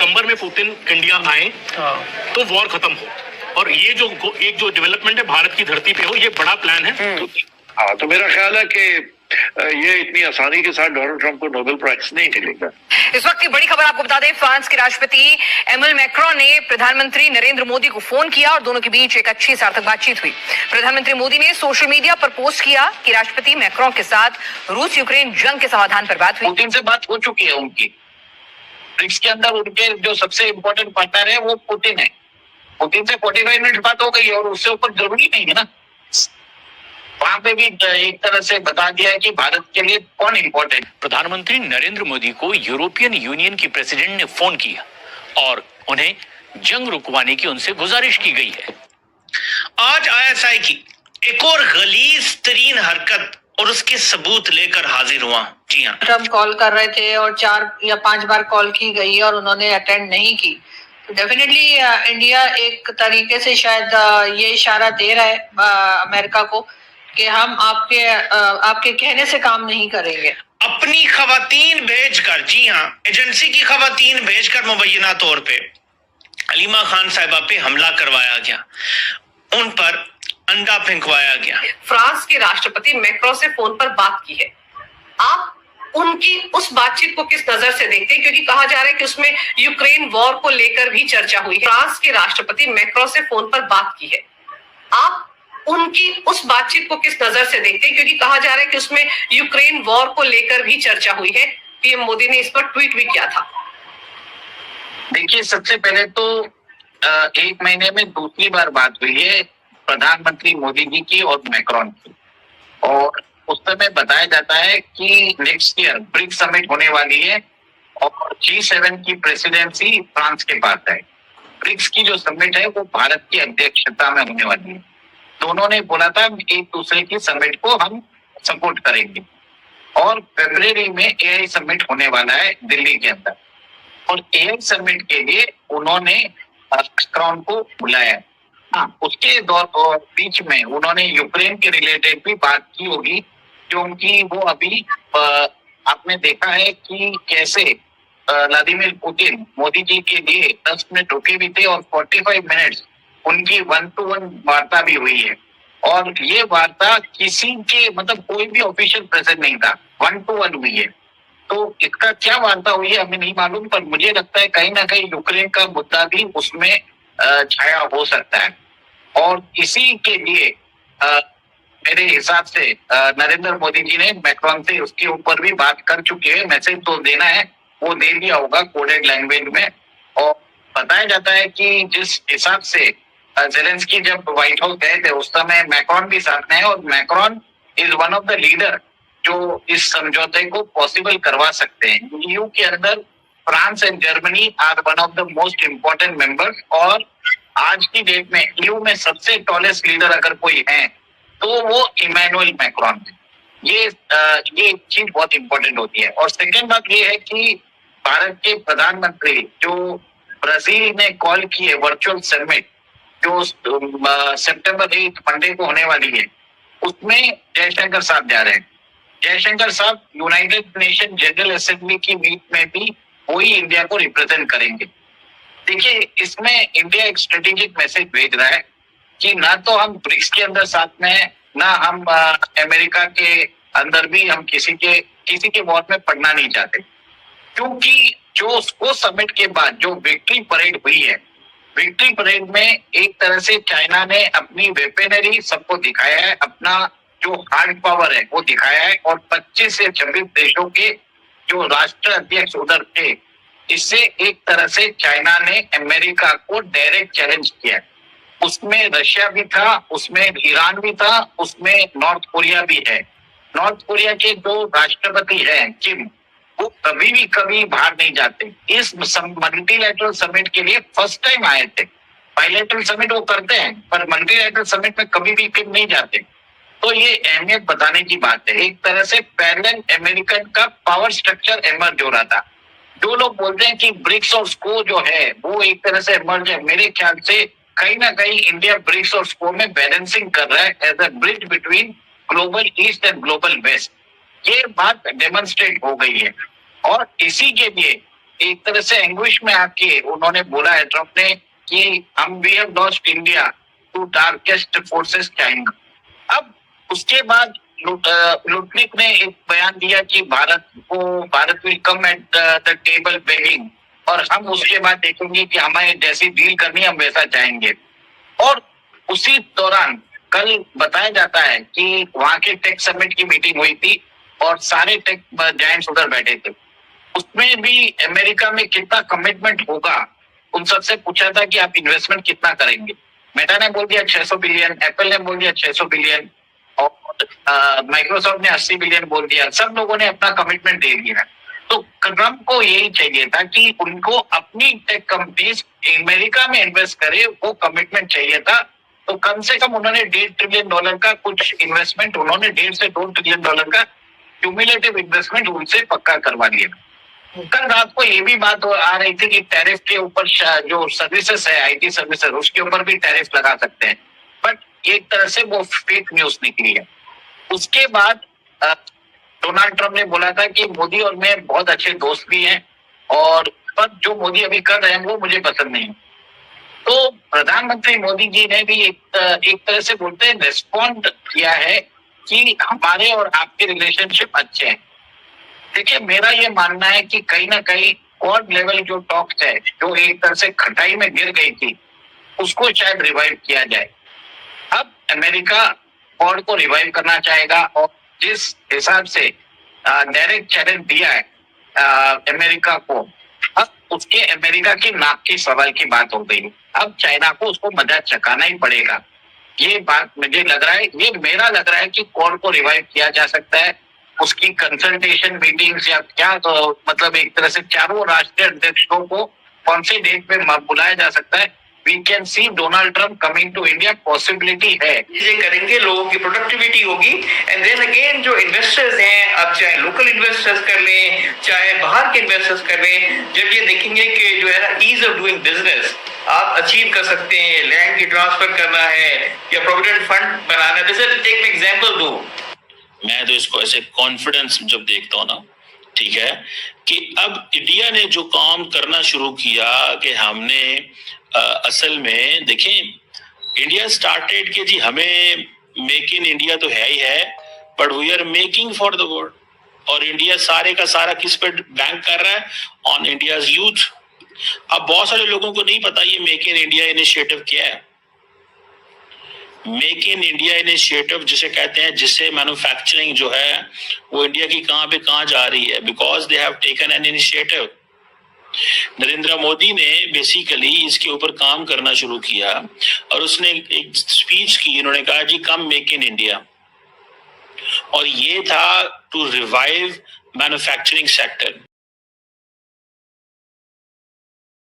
दिसंबर में Putin India आए तो वॉर खत्म हो, और ये जो एक जो डेवलपमेंट है भारत की धरती पे हो, ये बड़ा प्लान है। हाँ, तो मेरा ख्याल है कि ये इतनी आसानी के साथ डोनाल्ड ट्रंप को नोबेल प्राइज नहीं मिलेगा। इस वक्त की बड़ी खबर आपको बता दें, फ्रांस के राष्ट्रपति एमल मैक्रोन ने प्रधानमंत्री नरेंद्र मोदी को फोन किया और दोनों के बीच एक अच्छी सार्थक बातचीत हुई। प्रधानमंत्री मोदी ने सोशल मीडिया पर पोस्ट किया कि राष्ट्रपति मैक्रोन के साथ रूस यूक्रेन जंग के समाधान पर बात हुई। पुतिन से बात हो चुकी है उनकी। ब्रिक्स के अंदर उनके जो सबसे इम्पोर्टेंट पार्टनर है वो पुतिन है। पुतिन से 45 मिनट बात हो गई और उससे ऊपर जरूरी नहीं है ना। वहां पे भी एक तरह से बता दिया है कि भारत के लिए कौन इम्पोर्टेंट। प्रधानमंत्री नरेंद्र मोदी को यूरोपियन यूनियन की प्रेसिडेंट ने फोन किया और उन्हें जंग रुकवाने की उनसे गुजारिश की गई है। आज आईएसआई की एक और गलीज तरीन हरकत और उसके सबूत लेकर हाजिर हुआ। जी हाँ, ट्रम्प कॉल कर रहे थे और 4 या 5 बार कॉल की गई और उन्होंने अटेंड नहीं की। तो डेफिनेटली इंडिया एक तरीके से शायद ये इशारा दे रहा है अमेरिका को कि हम आपके कहने से काम नहीं करेंगे। अपनी खवातीन भेजकर, जी हाँ, एजेंसी की खवातीन भेजकर मुबैना तौर पे अलीमा खान साहिबा पे हमला करवाया गया, उन पर अंडा फेंकवाया गया। फ्रांस के राष्ट्रपति मैक्रोन से फोन पर बात की है, आप उनकी उस बातचीत को किस नजर से देखते हैं? क्योंकि कहा जा रहा है कि उसमें यूक्रेन वॉर को लेकर भी चर्चा हुई है। फ्रांस के राष्ट्रपति मैक्रोन से फोन पर बात की है, आप उनकी उस बातचीत को किस नजर से देखते हैं? क्योंकि कहा जा रहा है कि उसमें यूक्रेन वॉर को लेकर भी चर्चा हुई है। पीएम मोदी ने इस पर ट्वीट भी किया था। देखिए, सबसे पहले तो 1 महीने में दूसरी बार बात हुई है प्रधानमंत्री मोदी जी की और मैक्रोन की, और उस समय बताया जाता है कि नेक्स्ट ईयर ब्रिक्स समिट होने वाली है और G7 की प्रेसिडेंसी फ्रांस के पास है। ब्रिक्स की जो समिट है वो भारत की अध्यक्षता में होने वाली है। दोनों ने बोला था एक दूसरे की समिट को हम सपोर्ट करेंगे, और फरवरी में AI समिट होने वाला है दिल्ली के अंदर, और AI समिट के लिए उन्होंने मैक्रोन को बुलाया। हाँ, उसके बीच में उन्होंने यूक्रेन के रिलेटेड भी बात की होगी, क्योंकि वो अभी आपने देखा है कि कैसे व्लादिमीर पुतिन मोदी जी के लिए 10 मिनट रुके भी थे और 45 मिनट्स उनकी 1-to-1 वार्ता भी हुई है। और ये वार्ता किसी के मतलब कोई भी ऑफिशियल प्रेजेंट नहीं था, 1-to-1 हुई है। तो इसका क्या वार्ता हुई है हमें नहीं मालूम, पर मुझे लगता है कहीं ना कहीं यूक्रेन का मुद्दा भी उसमें छाया हो सकता है। और इसी के लिए मेरे हिसाब से नरेंद्र मोदी जी ने मैक्रोन से उसके ऊपर भी बात कर चुके हैं। मैसेज तो देना है वो दे दिया होगा कोडेड लैंग्वेज में। और बताया जाता है कि जिस हिसाब से ज़ेलेंस्की जब व्हाइट हाउस गए थे उस समय मैक्रोन भी साथ में है, और Macron is one of the leader जो इस समझौते को पॉसिबल करवा सकते हैं। EU के अंदर France and Germany are one of the most important members, और आज की डेट में EU में सबसे टॉलेस्ट लीडर अगर कोई है तो वो इमैनुअल मैक्रोन है। ये चीज बहुत इंपॉर्टेंट होती है। और सेकेंड बात ये है कि भारत के प्रधानमंत्री जो ब्राजील ने कॉल की है वर्चुअल समिट जो सितंबर 8 मंडे को होने वाली है, उसमें जयशंकर साहब जा रहे हैं। जयशंकर साहब यूनाइटेड नेशन जनरल असेंबली की मीट में भी वही इंडिया को रिप्रेजेंट करेंगे। देखिए, इसमें इंडिया एक स्ट्रेटेजिक मैसेज भेज रहा है कि ना तो हम ब्रिक्स के अंदर साथ में है, ना हम अमेरिका के अंदर भी हम किसी के वॉर में पड़ना नहीं चाहते। क्योंकि जो वो समिट के बाद जो विक्ट्री परेड हुई है, विक्ट्री परेड में एक तरह से चाइना ने अपनी वेपनरी सबको दिखाया है, अपना जो हार्ड पावर है वो दिखाया है, और 25 से 26 देशों के जो राष्ट्र अध्यक्ष उधर थे, इससे एक तरह से चाइना ने अमेरिका को डायरेक्ट चैलेंज किया। उसमें रशिया भी था, उसमें ईरान भी था, उसमें नॉर्थ कोरिया भी है। नॉर्थ कोरिया के जो राष्ट्रपति हैं किम, वो कभी बाहर नहीं जाते। इस मल्टीलैटरल समिट के लिए फर्स्ट टाइम आए थे। बाइलैटरल समिट वो करते हैं, पर मल्टीलैटरल समिट में कभी भी किम नहीं जाते। तो ये अहमियत बताने की बात है। एक तरह से पैरेलल अमेरिकन का पावर स्ट्रक्चर इमर्ज हो रहा था। जो लोग बोलते हैं कि ब्रिक्स और स्को जो है वो एक तरह से इमर्ज है, मेरे ख्याल से कहीं ना कहीं इंडिया ब्रिक्स और स्को में बैलेंसिंग कर रहा है as a bridge between global east and global west. ये बात डेमोन्स्ट्रेट हो गई है, और इसी के लिए एक तरह से एंग्विश में आके उन्होंने बोला है ट्रम्प ने कि we have lost India to darkest forces China. अब उसके बाद लुटनिक ने एक बयान दिया कि Bharat will come at the table begging, और हम उसके बाद देखेंगे कि हमें जैसी डील करनी है हम वैसा चाहेंगे। और उसी दौरान कल बताया जाता है कि वहां के टेक समिट की मीटिंग हुई थी और सारे टेक जायंट्स उधर बैठे थे। उसमें भी अमेरिका में कितना कमिटमेंट होगा उन सबसे पूछा था कि आप इन्वेस्टमेंट कितना करेंगे। मेटा ने बोल दिया 600 बिलियन, एप्पल ने बोल दिया 600 बिलियन और माइक्रोसॉफ्ट ने 80 बिलियन बोल दिया। सब लोगों ने अपना कमिटमेंट दे दिया। तो ट्रम्प को यही चाहिए था कि उनको अपनी टेक कंपनीज अमेरिका में इन्वेस्ट करे, वो कमिटमेंट चाहिए था। तो कम से कम उन्होंने $1.5 ट्रिलियन का कुछ इन्वेस्टमेंट, उन्होंने $1.5 से $2 ट्रिलियन का क्यूमुलेटिव इन्वेस्टमेंट उनसे पक्का करवा लिया। कल रात को ये भी बात आ रही थी कि टैरिफ के ऊपर जो सर्विसेज है, आईटी सर्विसेज, उसके ऊपर भी टैरिफ लगा सकते हैं, बट एक तरह से वो फेक न्यूज निकली है। उसके बाद डोनाल्ड ट्रम्प ने बोला था कि मोदी और मैं बहुत अच्छे दोस्त भी हैं, और पर जो मोदी अभी कर रहे हैं वो मुझे पसंद नहीं। तो प्रधानमंत्री मोदी जी ने भी एक तरह से बोलते हैं रिस्पॉन्ड किया है कि हमारे और आपके रिलेशनशिप अच्छे हैं। देखिए, मेरा ये मानना है कि कहीं ना कहीं क्वाड लेवल जो टॉक्स है, जो एक तरह से खटाई में गिर गई थी, उसको शायद रिवाइव किया जाए। अब अमेरिका क्वाड को रिवाइव करना चाहेगा, और जिस हिसाब से डायरेक्ट चैलेंज दिया है अमेरिका को, अब उसके अमेरिका की नाक की सवाल की बात हो गई। अब चाइना को उसको मजा चकाना ही पड़ेगा। ये बात मुझे लग रहा है, ये मेरा लग रहा है कि क्वाड को रिवाइव किया जा सकता है। उसकी कंसल्टेशन मीटिंग्स या क्या, तो मतलब एक तरह से चारों राष्ट्रीय अध्यक्षों को कौन से डेट पे बुलाया जा सकता है। We can see Donald Trump coming to India, possibility है। ये करेंगे, लोगों की प्रोडक्टिविटी होगी, एंड देन अगेन जो इन्वेस्टर्स हैं, अब चाहे लोकल इन्वेस्टर्स कर लें चाहे बाहर के इन्वेस्टर्स कर लें, जब ये देखेंगे कि जो है ना ईज ऑफ डूइंग बिजनेस आप अचीव कर सकते हैं, लैंड की ट्रांसफर करना है या प्रोविडेंट फंड बनाना है। जैसे टेक एग्जांपल दो, मैं तो इसको ऐसे कॉन्फिडेंस जब देखता हूँ ना, ठीक है, कि अब इंडिया ने जो काम करना शुरू किया कि हमने असल में देखें, इंडिया स्टार्टेड कि जी हमें मेक इन इंडिया तो है ही है, but we are making for the world. और इंडिया सारे का सारा किस पे बैंक कर रहा है? On India's youth. अब बहुत सारे लोगों को नहीं पता ये मेक इन इंडिया इनिशिएटिव क्या है। मेक इन इंडिया इनिशिएटिव जिसे कहते हैं, जिससे मैन्युफैक्चरिंग जो है वो इंडिया की कहां पे कहां जा रही है, because they have taken an initiative. Narendra Modi ने बेसिकली इसके ऊपर काम करना शुरू किया और उसने एक स्पीच की, उन्होंने कहा जी कम मेक इन इंडिया, और ये था टू रिवाइव मैन्युफैक्चरिंग सेक्टर।